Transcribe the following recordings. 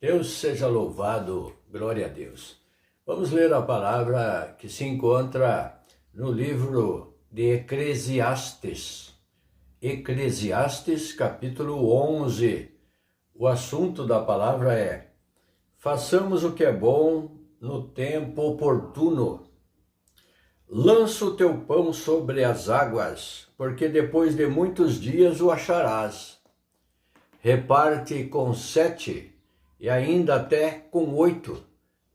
Deus seja louvado, glória a Deus. Vamos ler a palavra que se encontra no livro de Eclesiastes. Eclesiastes, capítulo 11. O assunto da palavra é: façamos o que é bom no tempo oportuno. Lança o teu pão sobre as águas, porque depois de muitos dias o acharás. Reparte com 7 e ainda até com 8,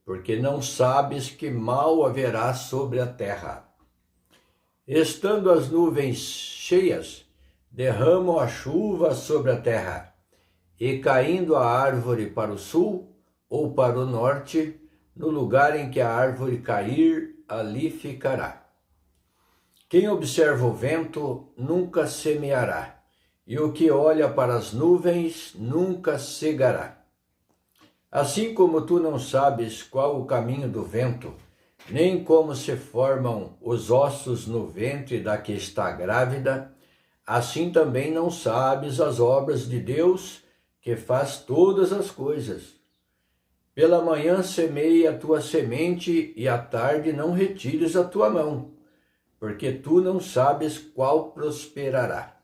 porque não sabes que mal haverá sobre a terra. Estando as nuvens cheias, derramam a chuva sobre a terra, e caindo a árvore para o sul ou para o norte, no lugar em que a árvore cair, ali ficará. Quem observa o vento nunca semeará, e o que olha para as nuvens nunca cegará. Assim como tu não sabes qual o caminho do vento, nem como se formam os ossos no ventre da que está grávida, assim também não sabes as obras de Deus, que faz todas as coisas. Pela manhã semeia a tua semente, e à tarde não retires a tua mão, porque tu não sabes qual prosperará,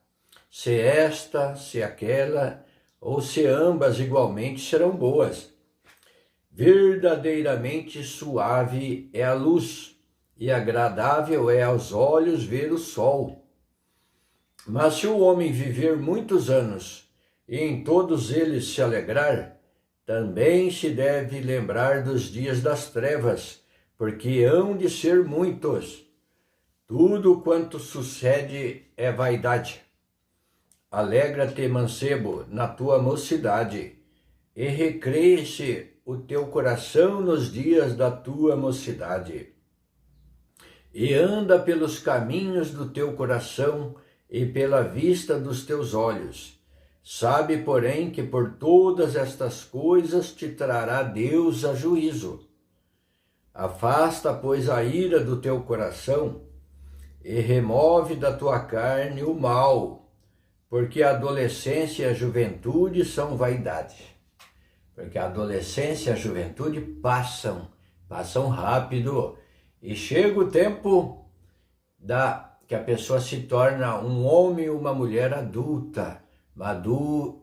se esta, se aquela, ou se ambas igualmente serão boas. Verdadeiramente suave é a luz, e agradável é aos olhos ver o sol. Mas se o homem viver muitos anos, e em todos eles se alegrar, também se deve lembrar dos dias das trevas, porque hão de ser muitos. Tudo quanto sucede é vaidade. Alegra-te, mancebo, na tua mocidade, e recreia-se o teu coração nos dias da tua mocidade. E anda pelos caminhos do teu coração e pela vista dos teus olhos. Sabe, porém, que por todas estas coisas te trará Deus a juízo. Afasta, pois, a ira do teu coração e remove da tua carne o mal, porque a adolescência e a juventude são vaidade. Porque a adolescência e a juventude passam rápido, e chega o tempo que a pessoa se torna um homem ou uma mulher adulta, maduro,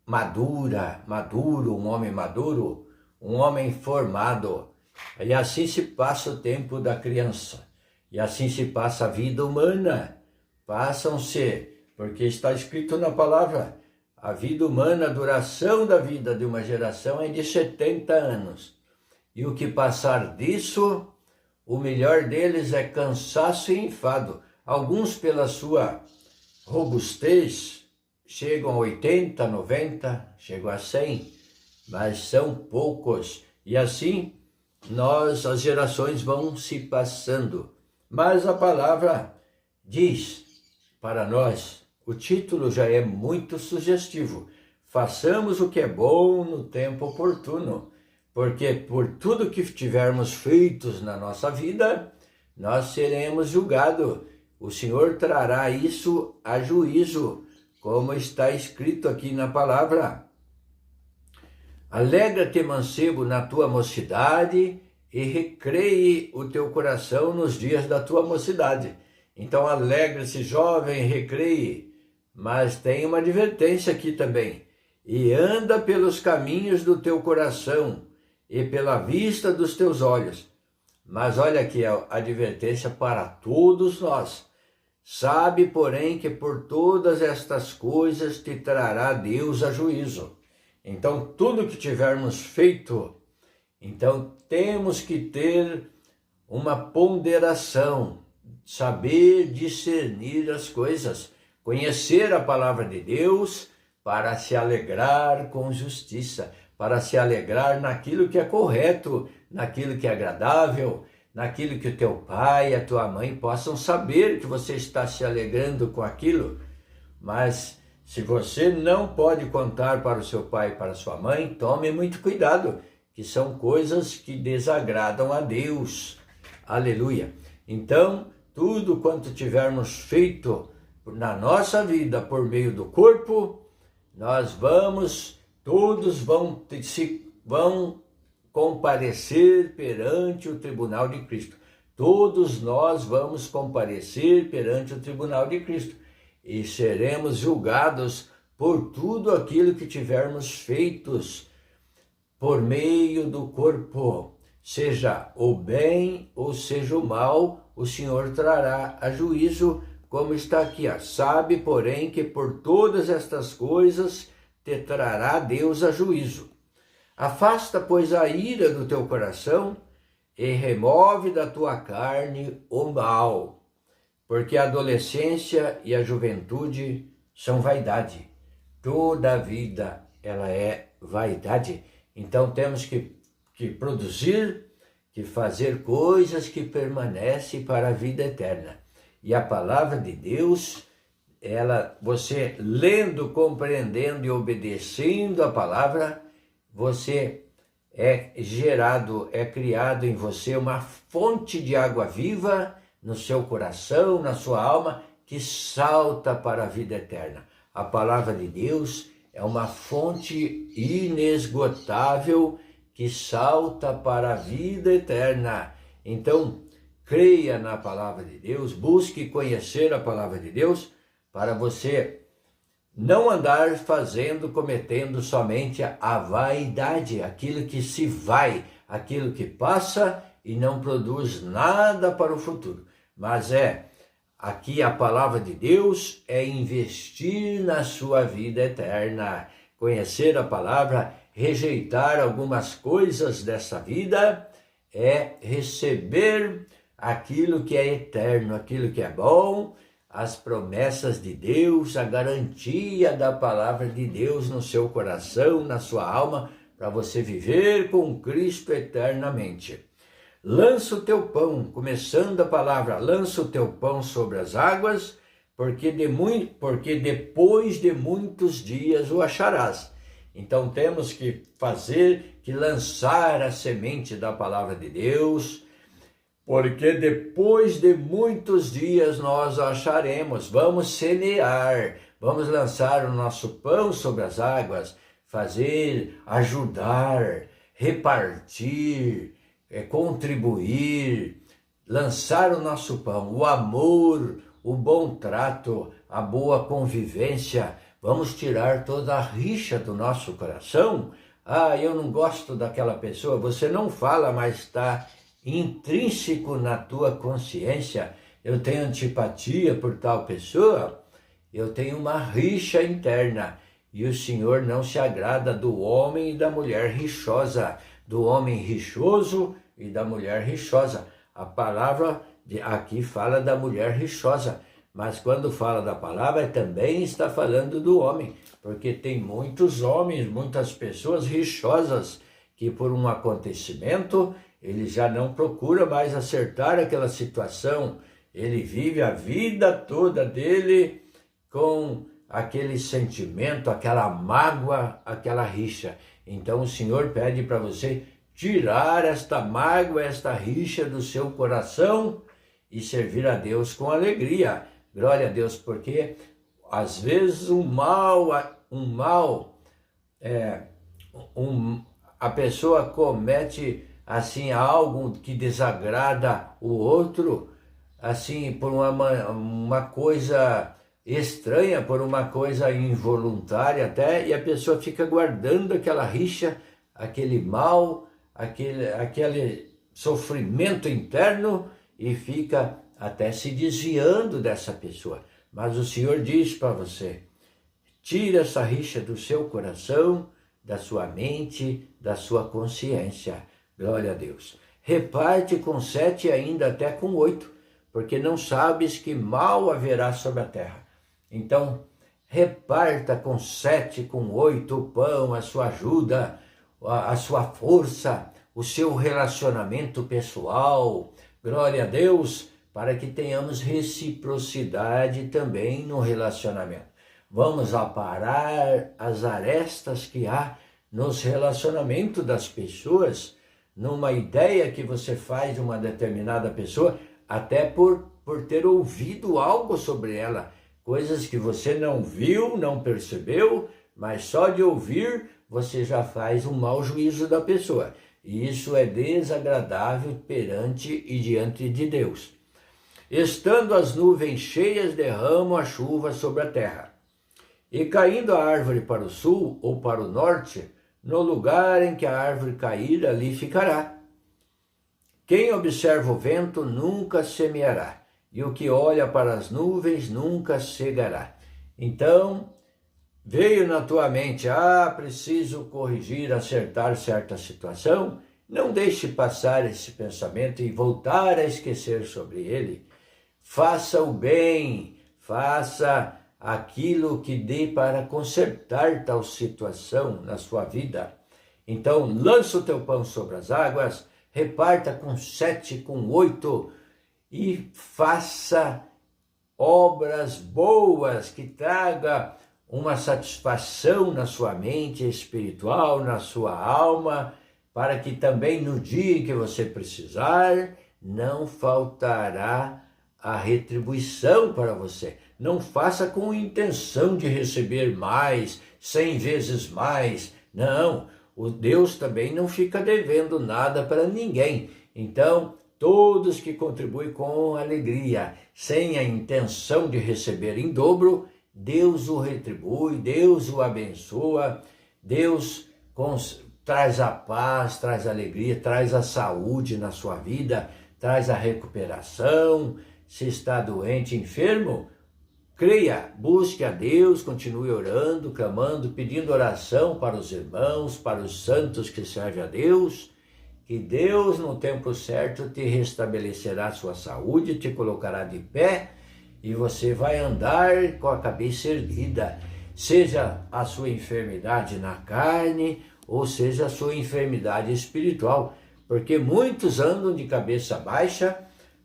um homem maduro, um homem formado. E assim se passa o tempo da criança, e assim se passa a vida humana. Passam-se, porque está escrito na palavra, a vida humana, a duração da vida de uma geração é de 70 anos. E o que passar disso, o melhor deles é cansaço e enfado. Alguns, pela sua robustez, chegam a 80, 90, chegam a 100, mas são poucos. E assim, as gerações vão se passando. Mas a palavra diz para nós, o título já é muito sugestivo: façamos o que é bom no tempo oportuno, porque por tudo que tivermos feitos na nossa vida, nós seremos julgados. O Senhor trará isso a juízo, como está escrito aqui na palavra. Alegra-te, mancebo, na tua mocidade, e recreie o teu coração nos dias da tua mocidade. Então alegre-se, jovem, recreie. Mas tem uma advertência aqui também: e anda pelos caminhos do teu coração e pela vista dos teus olhos. Mas olha aqui a advertência para todos nós. Sabe, porém, que por todas estas coisas te trará Deus a juízo. Então, tudo que tivermos feito, então temos que ter uma ponderação, saber discernir as coisas, conhecer a palavra de Deus para se alegrar com justiça, para se alegrar naquilo que é correto, naquilo que é agradável, naquilo que o teu pai e a tua mãe possam saber que você está se alegrando com aquilo. Mas se você não pode contar para o seu pai e para a sua mãe, tome muito cuidado, que são coisas que desagradam a Deus. Aleluia! Então, tudo quanto tivermos feito na nossa vida por meio do corpo, nós vamos todos vão comparecer perante o tribunal de Cristo. Todos nós vamos comparecer perante o tribunal de Cristo e seremos julgados por tudo aquilo que tivermos feitos por meio do corpo, seja o bem ou seja o mal, o Senhor trará a juízo, como está aqui. Sabe, porém, que por todas estas coisas te trará Deus a juízo. Afasta, pois, a ira do teu coração e remove da tua carne o mal, porque a adolescência e a juventude são vaidade. Toda a vida ela é vaidade. Então temos que produzir, que fazer coisas que permanecem para a vida eterna. E a palavra de Deus, você lendo, compreendendo e obedecendo a palavra, você é criado em você uma fonte de água viva no seu coração, na sua alma, que salta para a vida eterna. A palavra de Deus é uma fonte inesgotável que salta para a vida eterna. Então, creia na palavra de Deus, busque conhecer a palavra de Deus para você não andar cometendo somente a vaidade, aquilo que se vai, aquilo que passa e não produz nada para o futuro. Mas aqui a palavra de Deus é investir na sua vida eterna, conhecer a palavra, rejeitar algumas coisas dessa vida, é receber aquilo que é eterno, aquilo que é bom, as promessas de Deus, a garantia da palavra de Deus no seu coração, na sua alma, para você viver com Cristo eternamente. Lança o teu pão, começando a palavra, lança o teu pão sobre as águas, porque depois de muitos dias o acharás. Então temos que lançar a semente da palavra de Deus, porque depois de muitos dias nós acharemos. Vamos semear, vamos lançar o nosso pão sobre as águas, ajudar, repartir, contribuir, lançar o nosso pão, o amor, o bom trato, a boa convivência. Vamos tirar toda a rixa do nosso coração. Eu não gosto daquela pessoa. Você não fala, mas está intrínseco na tua consciência. Eu tenho antipatia por tal pessoa. Eu tenho uma rixa interna. E o Senhor não se agrada do homem e da mulher rixosa, do homem rixoso e da mulher rixosa. A palavra aqui fala da mulher rixosa, mas quando fala da palavra também está falando do homem, porque tem muitos homens, muitas pessoas rixosas que por um acontecimento ele já não procura mais acertar aquela situação, ele vive a vida toda dele com aquele sentimento, aquela mágoa, aquela rixa. Então o Senhor pede para você tirar esta mágoa, esta rixa do seu coração e servir a Deus com alegria. Glória a Deus, porque às vezes a pessoa comete assim algo que desagrada o outro, assim por uma coisa estranha, por uma coisa involuntária até, e a pessoa fica guardando aquela rixa, aquele mal, aquele sofrimento interno e fica até se desviando dessa pessoa. Mas o Senhor diz para você, tira essa rixa do seu coração, da sua mente, da sua consciência. Glória a Deus. Reparte com 7 e ainda até com 8, porque não sabes que mal haverá sobre a terra. Então, reparta com 7, com 8 o pão, a sua ajuda, a sua força, o seu relacionamento pessoal. Glória a Deus, para que tenhamos reciprocidade também no relacionamento. Vamos aparar as arestas que há nos relacionamentos das pessoas, numa ideia que você faz de uma determinada pessoa, até por ter ouvido algo sobre ela, coisas que você não viu, não percebeu, mas só de ouvir você já faz um mau juízo da pessoa. E isso é desagradável perante e diante de Deus. Estando as nuvens cheias, derramam a chuva sobre a terra. E caindo a árvore para o sul ou para o norte, no lugar em que a árvore cair, ali ficará. Quem observa o vento nunca semeará, e o que olha para as nuvens nunca cegará. Então, veio na tua mente, preciso corrigir, acertar certa situação. Não deixe passar esse pensamento e voltar a esquecer sobre ele. Faça o bem, faça aquilo que dê para consertar tal situação na sua vida. Então, lança o teu pão sobre as águas, reparta com 7, com 8 e faça obras boas que traga uma satisfação na sua mente espiritual, na sua alma, para que também no dia em que você precisar, não faltará a retribuição para você. Não faça com intenção de receber mais, 100 vezes mais. Não, o Deus também não fica devendo nada para ninguém. Então, todos que contribuem com alegria, sem a intenção de receber em dobro, Deus o retribui, Deus o abençoa, Deus traz a paz, traz a alegria, traz a saúde na sua vida, traz a recuperação. Se está doente, enfermo, creia, busque a Deus, continue orando, clamando, pedindo oração para os irmãos, para os santos que servem a Deus, que Deus no tempo certo te restabelecerá a sua saúde, te colocará de pé e você vai andar com a cabeça erguida, seja a sua enfermidade na carne ou seja a sua enfermidade espiritual, porque muitos andam de cabeça baixa,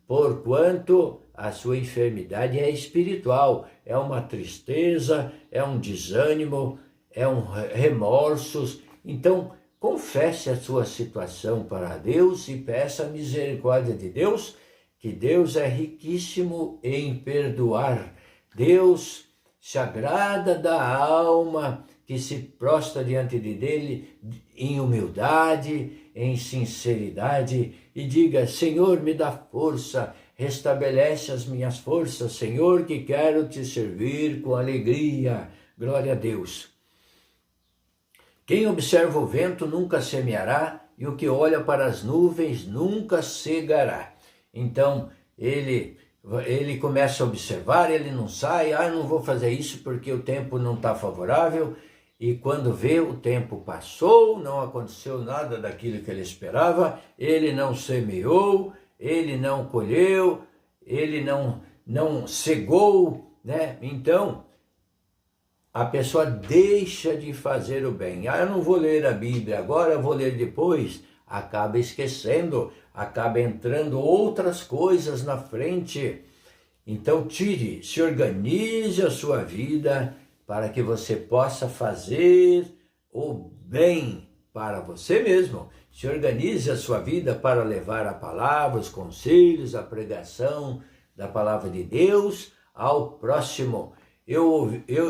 porquanto a sua enfermidade é espiritual, é uma tristeza, é um desânimo, é um remorsos. Então, confesse a sua situação para Deus e peça a misericórdia de Deus, que Deus é riquíssimo em perdoar. Deus se agrada da alma que se prostra diante dele em humildade, em sinceridade e diga: Senhor, me dá força, restabelece as minhas forças, Senhor, que quero te servir com alegria. Glória a Deus. Quem observa o vento nunca semeará, e o que olha para as nuvens nunca cegará. Então, ele começa a observar, ele não sai, não vou fazer isso porque o tempo não está favorável, e quando vê, o tempo passou, não aconteceu nada daquilo que ele esperava, ele não semeou, ele não colheu, ele não cegou, né? Então, a pessoa deixa de fazer o bem. Eu não vou ler a Bíblia agora, eu vou ler depois. Acaba esquecendo, acaba entrando outras coisas na frente. Então, se organize a sua vida para que você possa fazer o bem para você mesmo. Se organize a sua vida para levar a palavra, os conselhos, a pregação da palavra de Deus ao próximo.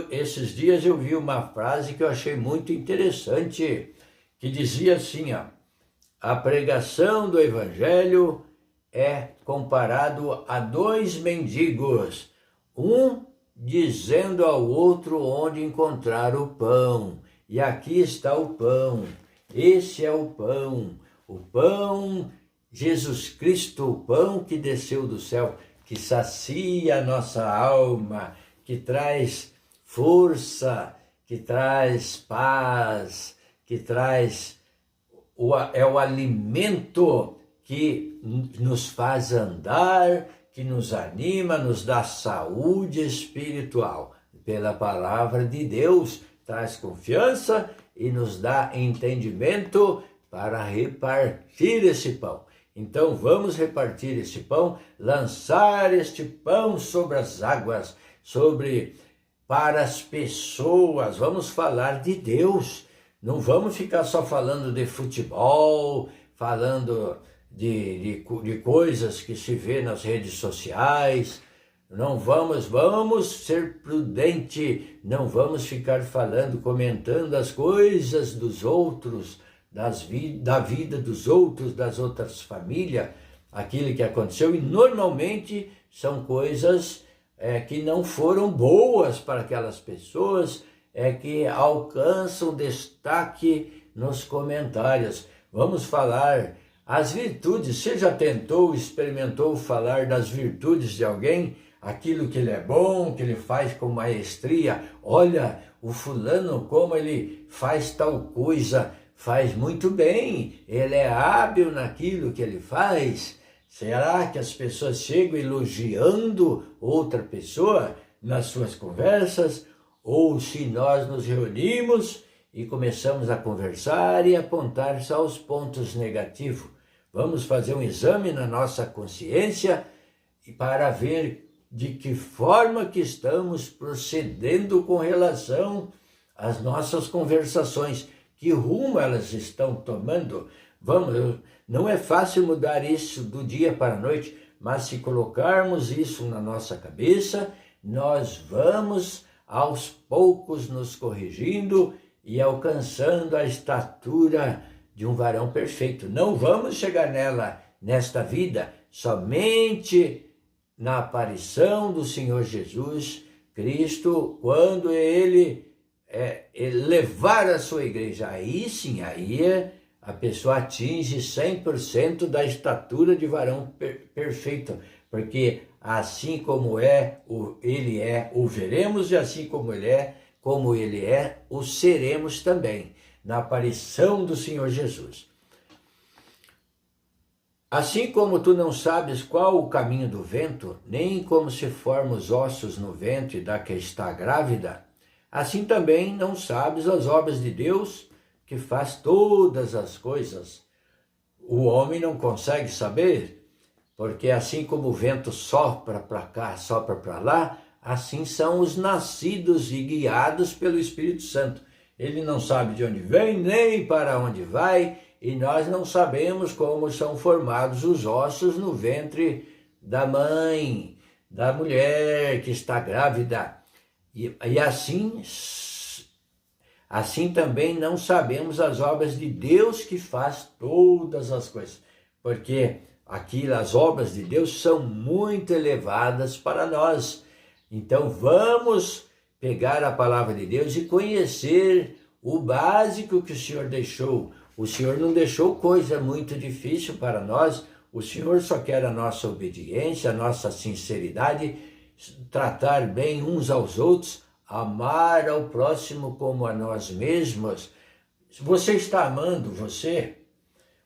Esses dias eu vi uma frase que eu achei muito interessante, que dizia assim, a pregação do evangelho é comparado a 2 mendigos, um dizendo ao outro onde encontrar o pão. E aqui está o pão, esse é o pão, Jesus Cristo, o pão que desceu do céu, que sacia a nossa alma, que traz força, que traz paz, que traz é o alimento que nos faz andar, que nos anima, nos dá saúde espiritual. Pela palavra de Deus, traz confiança e nos dá entendimento para repartir esse pão. Então vamos repartir esse pão, lançar este pão sobre as águas, para as pessoas. Vamos falar de Deus. Não vamos ficar só falando de futebol, falando de coisas que se vê nas redes sociais. Vamos ser prudente, não vamos ficar falando, comentando as coisas dos outros, da vida dos outros, das outras famílias, aquilo que aconteceu, e normalmente são coisas que não foram boas para aquelas pessoas, que alcançam destaque nos comentários. Vamos falar as virtudes. Você já experimentou falar das virtudes de alguém? Aquilo que ele é bom, que ele faz com maestria. Olha, o fulano, como ele faz tal coisa, faz muito bem, ele é hábil naquilo que ele faz. Será que as pessoas chegam elogiando outra pessoa nas suas conversas? Ou se nós nos reunimos e começamos a conversar e apontar só os pontos negativos? Vamos fazer um exame na nossa consciência para ver de que forma que estamos procedendo com relação às nossas conversações, que rumo elas estão tomando. Não é fácil mudar isso do dia para a noite, mas se colocarmos isso na nossa cabeça, nós vamos aos poucos nos corrigindo e alcançando a estatura de um varão perfeito. Não vamos chegar nesta vida, somente na aparição do Senhor Jesus Cristo, quando ele levar a sua igreja. Aí sim, a pessoa atinge 100% da estatura de varão perfeito, porque assim como ele é, o veremos, e assim como ele é, o seremos também, na aparição do Senhor Jesus. Assim como tu não sabes qual o caminho do vento, nem como se formam os ossos no ventre da que está grávida, assim também não sabes as obras de Deus, que faz todas as coisas. O homem não consegue saber, porque assim como o vento sopra para cá, sopra para lá, assim são os nascidos e guiados pelo Espírito Santo. Ele não sabe de onde vem, nem para onde vai, e nós não sabemos como são formados os ossos no ventre da mãe, da mulher que está grávida. E assim também não sabemos as obras de Deus, que faz todas as coisas, porque as obras de Deus são muito elevadas para nós. Então vamos pegar a palavra de Deus e conhecer o básico que o Senhor deixou. O Senhor não deixou coisa muito difícil para nós, o Senhor só quer a nossa obediência, a nossa sinceridade, tratar bem uns aos outros, amar ao próximo como a nós mesmos. Você está amando você?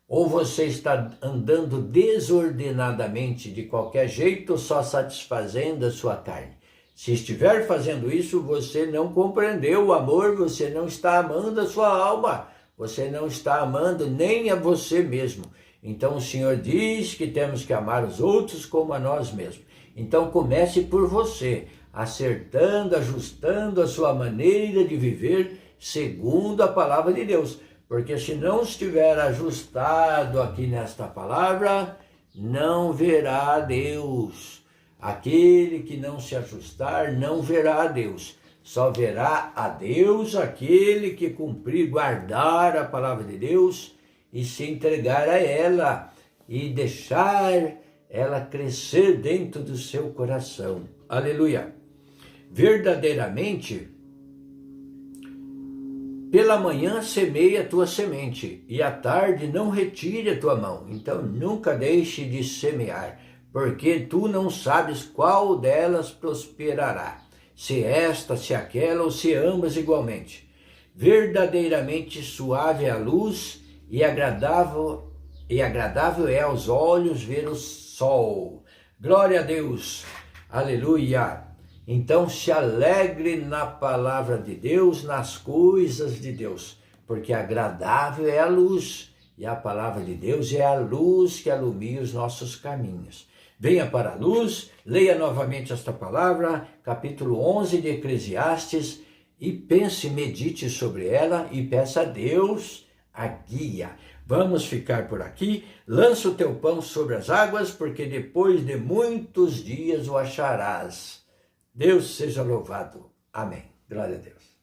Ou você está andando desordenadamente, de qualquer jeito, só satisfazendo a sua carne? Se estiver fazendo isso, você não compreendeu o amor, você não está amando a sua alma, você não está amando nem a você mesmo. Então o Senhor diz que temos que amar os outros como a nós mesmos. Então comece por você, acertando, ajustando a sua maneira de viver segundo a palavra de Deus. Porque se não estiver ajustado aqui nesta palavra, não verá a Deus. Aquele que não se ajustar não verá a Deus. Só verá a Deus aquele que cumprir, guardar a palavra de Deus e se entregar a ela e deixar ela crescer dentro do seu coração. Aleluia! Verdadeiramente, pela manhã semeia a tua semente, e à tarde não retire a tua mão. Então nunca deixe de semear, porque tu não sabes qual delas prosperará, se esta, se aquela, ou se ambas igualmente. Verdadeiramente suave é a luz, e agradável é aos olhos ver o sol. Glória a Deus! Aleluia! Então se alegre na palavra de Deus, nas coisas de Deus, porque agradável é a luz, e a palavra de Deus é a luz que alumia os nossos caminhos. Venha para a luz, leia novamente esta palavra, capítulo 11 de Eclesiastes, e pense, medite sobre ela e peça a Deus a guia. Vamos ficar por aqui. Lança o teu pão sobre as águas, porque depois de muitos dias o acharás. Deus seja louvado. Amém. Glória a Deus.